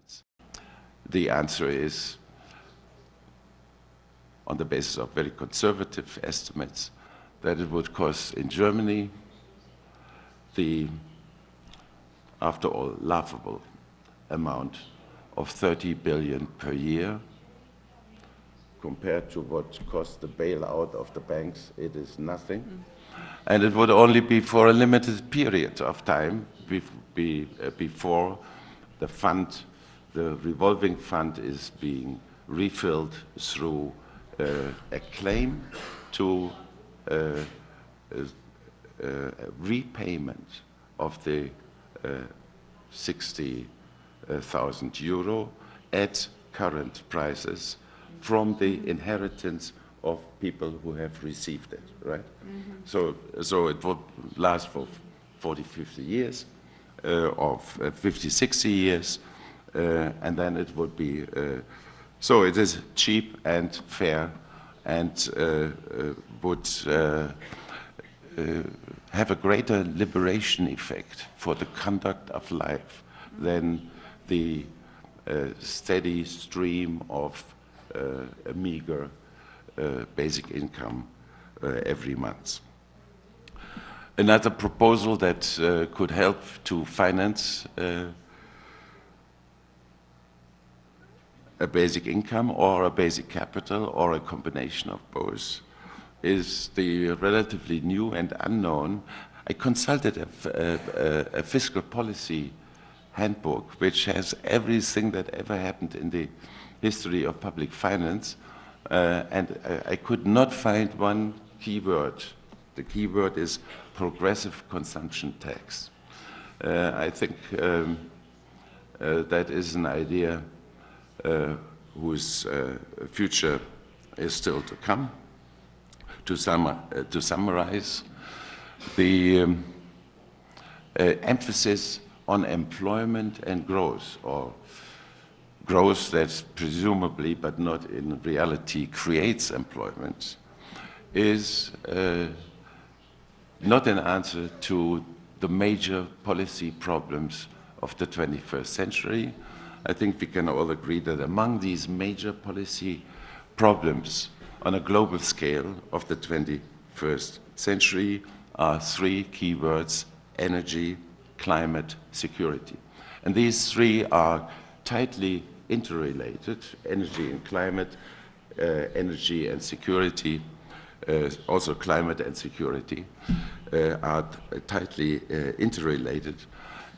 assets? The answer is, on the basis of very conservative estimates, that it would cost in Germany the, after all, laughable amount of 30 billion per year. Compared to what costs the bailout of the banks, it is nothing. And it would only be for a limited period of time before the fund, the revolving fund, is being refilled through a claim to repayment of the 60,000 euro at current prices from the inheritance of people who have received it, right? So it would last for 40, 50 years, or 50, 60 years, and then it would be, so it is cheap and fair and would have a greater liberation effect for the conduct of life than the steady stream of a meager basic income every month. Another proposal that could help to finance a basic income or a basic capital or a combination of both is the relatively new and unknown. I consulted a fiscal policy handbook which has everything that ever happened in the history of public finance, and I could not find one keyword. The keyword is progressive consumption tax. I think that is an idea whose future is still to come. To summarize, the emphasis on employment and growth, or growth that presumably, but not in reality, creates employment, is not an answer to the major policy problems of the 21st century. I think we can all agree that among these major policy problems on a global scale of the 21st century are three keywords: energy, climate, security. And these three are tightly interrelated: energy and climate, energy and security, also climate and security are tightly interrelated,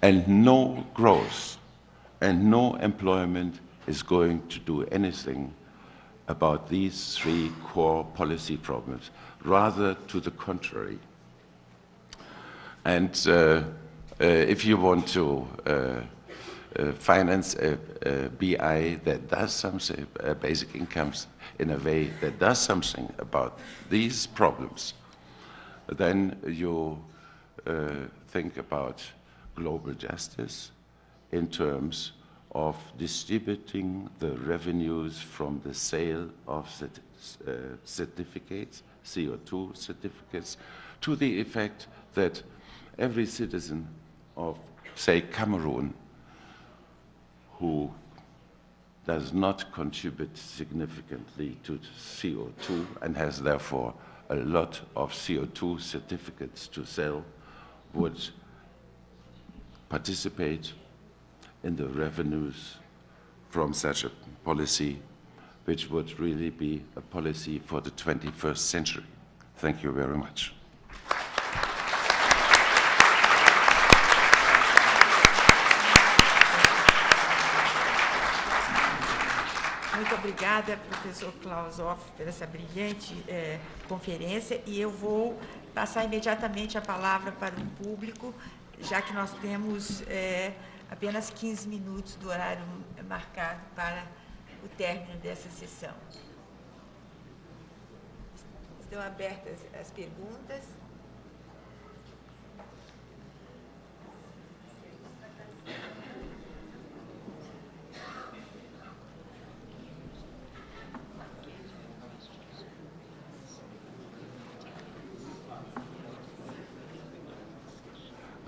and no growth and no employment is going to do anything about these three core policy problems, rather to the contrary. And if you want to finance a BI that does something, basic incomes, in a way that does something about these problems, then you think about global justice in terms of distributing the revenues from the sale of certificates, CO2 certificates, to the effect that every citizen of, say, Cameroon, who does not contribute significantly to CO2 and has therefore a lot of CO2 certificates to sell, would participate in the revenues from such a policy, which would really be a policy for the 21st century. Thank you very much. Muito obrigada, professor Claus Offe, por essa brilhante conferência, e eu vou passar imediatamente a palavra para o público, já que nós temos apenas 15 minutos do horário marcado para o término dessa sessão. Estão abertas as perguntas.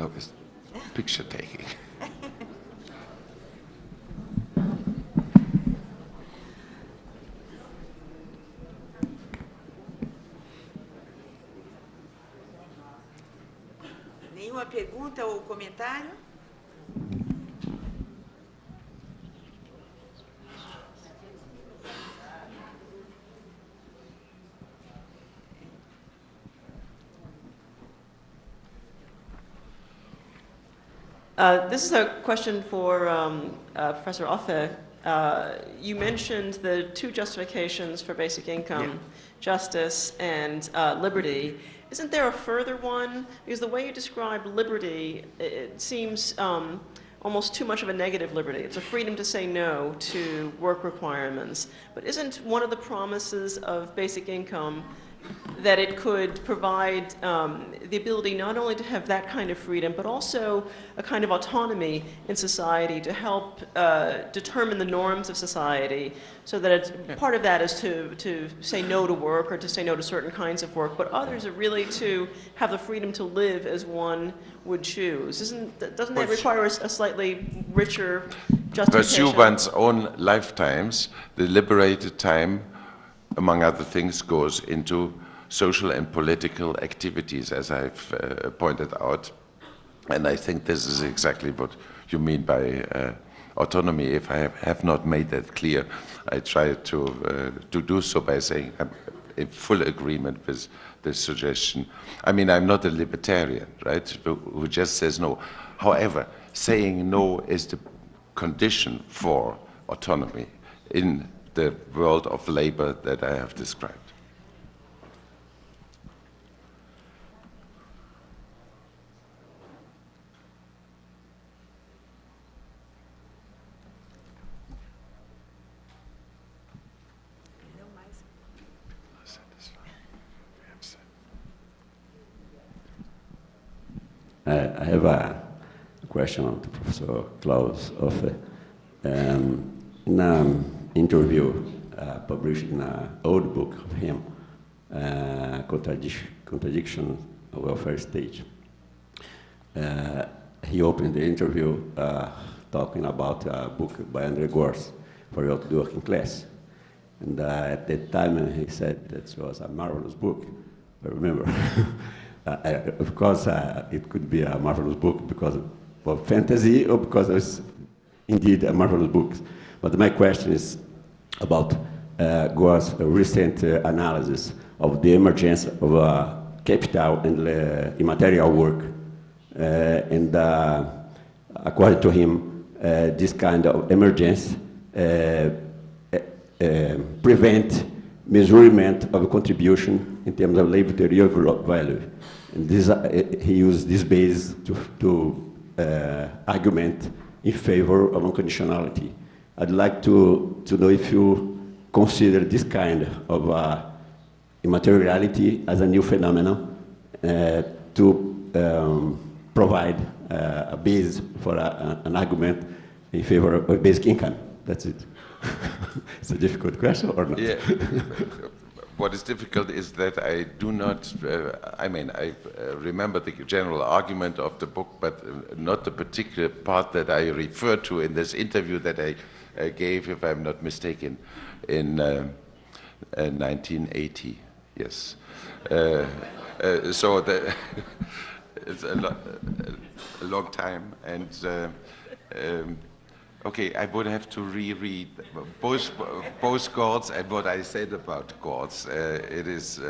Oh, it's picture taking. Nenhuma pergunta ou comentário? This is a question for Professor Offe. You mentioned the two justifications for basic income, justice and liberty. Isn't there a further one? Because the way you describe liberty, it seems almost too much of a negative liberty. It's a freedom to say no to work requirements. But isn't one of the promises of basic income that it could provide the ability not only to have that kind of freedom, but also a kind of autonomy in society to help determine the norms of society, so that it's, part of that is to say no to work or to say no to certain kinds of work, but others are really to have the freedom to live as one would choose. Doesn't that require a slightly richer justification? Pursue one's own lifetimes. The liberated time, among other things, goes into social and political activities, as I've pointed out. And I think this is exactly what you mean by autonomy. If I have not made that clear, I try to do so by saying I'm in full agreement with this suggestion. I mean, I'm not a libertarian, right, who just says no. However, saying no is the condition for autonomy in the world of labor that I have described. I have a question to Professor Claus Offe. In an interview published in an old book of him, Contradiction of Welfare State, he opened the interview talking about a book by Andre Gorz for the working class. And at that time he said that was a marvelous book, I remember. Of course, it could be a marvelous book because of fantasy or because it's indeed a marvelous book. But my question is about Gore's recent analysis of the emergence of capital and immaterial work. And according to him, this kind of emergence prevent measurement of contribution in terms of labor value. And this, he used this base to argument in favor of unconditionality. I'd like to know if you consider this kind of immateriality as a new phenomenon to provide a base for an argument in favor of basic income. That's it. It's a difficult question or not? Yeah. What is difficult is that I do not, I remember the general argument of the book, but not the particular part that I referred to in this interview that I gave, if I'm not mistaken, in 1980, yes. So it's a long time, and okay, I would have to reread both Gorz and what I said about Gorz. It is